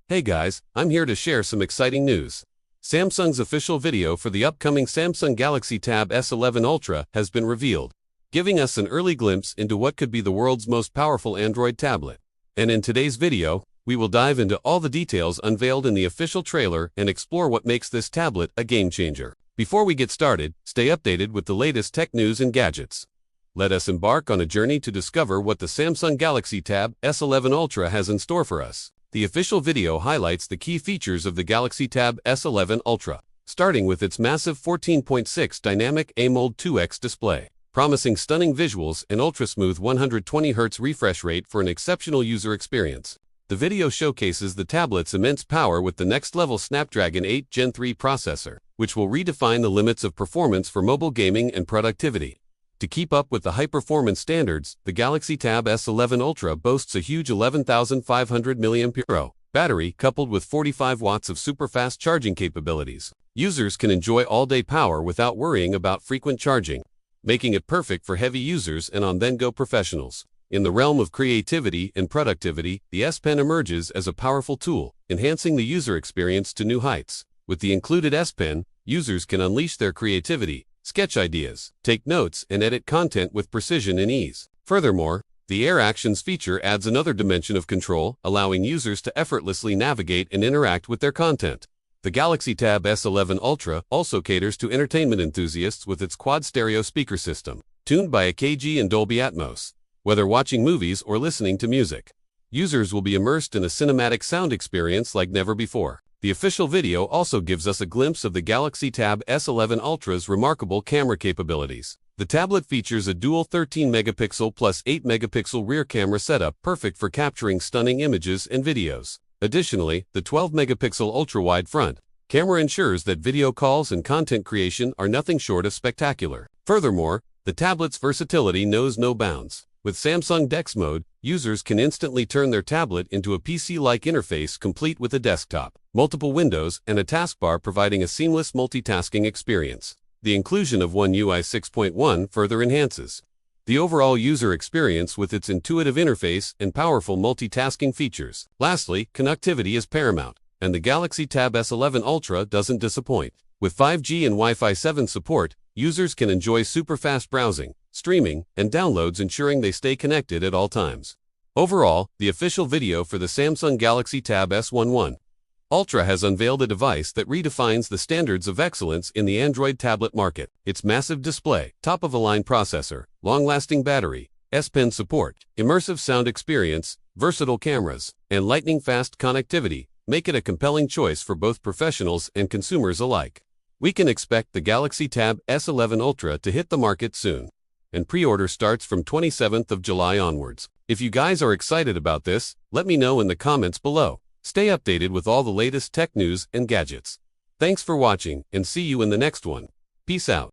Hey guys, I'm here to share some exciting news. Samsung's official video for the upcoming Samsung Galaxy Tab S11 Ultra has been revealed, giving us an early glimpse into what could be the world's most powerful Android tablet. And in today's video, we will dive into all the details unveiled in the official trailer and explore what makes this tablet a game changer. Before we get started, stay updated with the latest tech news and gadgets. Let us embark on a journey to discover what the Samsung Galaxy Tab S11 Ultra has in store for us. The official video highlights the key features of the Galaxy Tab S11 Ultra, starting with its massive 14.6 dynamic AMOLED 2X display, promising stunning visuals and ultra-smooth 120Hz refresh rate for an exceptional user experience. The video showcases the tablet's immense power with the next-level Snapdragon 8 Gen 3 processor, which will redefine the limits of performance for mobile gaming and productivity. To keep up with the high-performance standards, the Galaxy Tab S11 Ultra boasts a huge 11,500 mAh battery coupled with 45 watts of super-fast charging capabilities. Users can enjoy all-day power without worrying about frequent charging, making it perfect for heavy users and on-the-go professionals. In the realm of creativity and productivity, the S Pen emerges as a powerful tool, enhancing the user experience to new heights. With the included S Pen, users can unleash their creativity, sketch ideas, take notes, and edit content with precision and ease. Furthermore, the Air Actions feature adds another dimension of control, allowing users to effortlessly navigate and interact with their content. The Galaxy Tab S11 Ultra also caters to entertainment enthusiasts with its quad stereo speaker system, tuned by AKG and Dolby Atmos. Whether watching movies or listening to music, users will be immersed in a cinematic sound experience like never before. The official video also gives us a glimpse of the Galaxy Tab S11 Ultra's remarkable camera capabilities. The tablet features a dual 13-megapixel plus 8-megapixel rear camera setup perfect for capturing stunning images and videos. Additionally, the 12-megapixel ultra-wide front camera ensures that video calls and content creation are nothing short of spectacular. Furthermore, the tablet's versatility knows no bounds. With Samsung DeX mode, users can instantly turn their tablet into a PC-like interface complete with a desktop, multiple windows, and a taskbar providing a seamless multitasking experience. The inclusion of One UI 6.1 further enhances the overall user experience with its intuitive interface and powerful multitasking features. Lastly, connectivity is paramount, and the Galaxy Tab S11 Ultra doesn't disappoint. With 5G and Wi-Fi 7 support, users can enjoy super-fast browsing, streaming, and downloads, ensuring they stay connected at all times. Overall, the official video for the Samsung Galaxy Tab S11 Ultra has unveiled a device that redefines the standards of excellence in the Android tablet market. Its massive display, top-of-the-line processor, long-lasting battery, S Pen support, immersive sound experience, versatile cameras, and lightning-fast connectivity make it a compelling choice for both professionals and consumers alike. We can expect the Galaxy Tab S11 Ultra to hit the market soon, and pre-order starts from 27th of July onwards. If you guys are excited about this, let me know in the comments below. Stay updated with all the latest tech news and gadgets. Thanks for watching, and see you in the next one. Peace out.